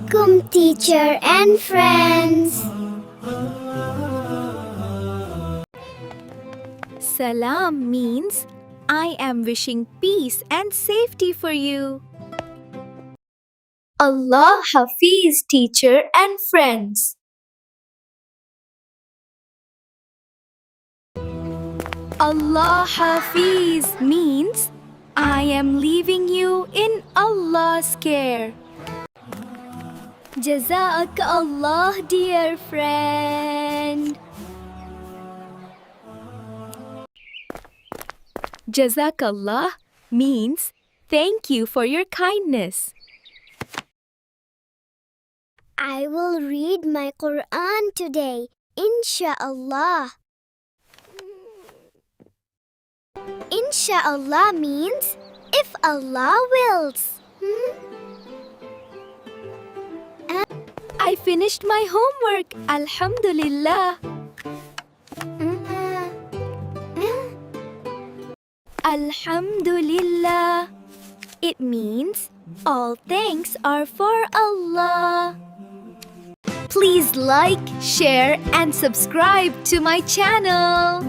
Assalamualaikum, teacher and friends. Salam means I am wishing peace and safety for you. Allah Hafiz, teacher and friends. Allah Hafiz means I am leaving you in Allah's care. Jazak Allah, dear friend. Jazakallah means thank you for your kindness. I will read my Quran today, InshaAllah. InshaAllah means if Allah wills. I finished my homework. Alhamdulillah. Alhamdulillah. It means all thanks are for Allah. Please like, share, and subscribe to my channel.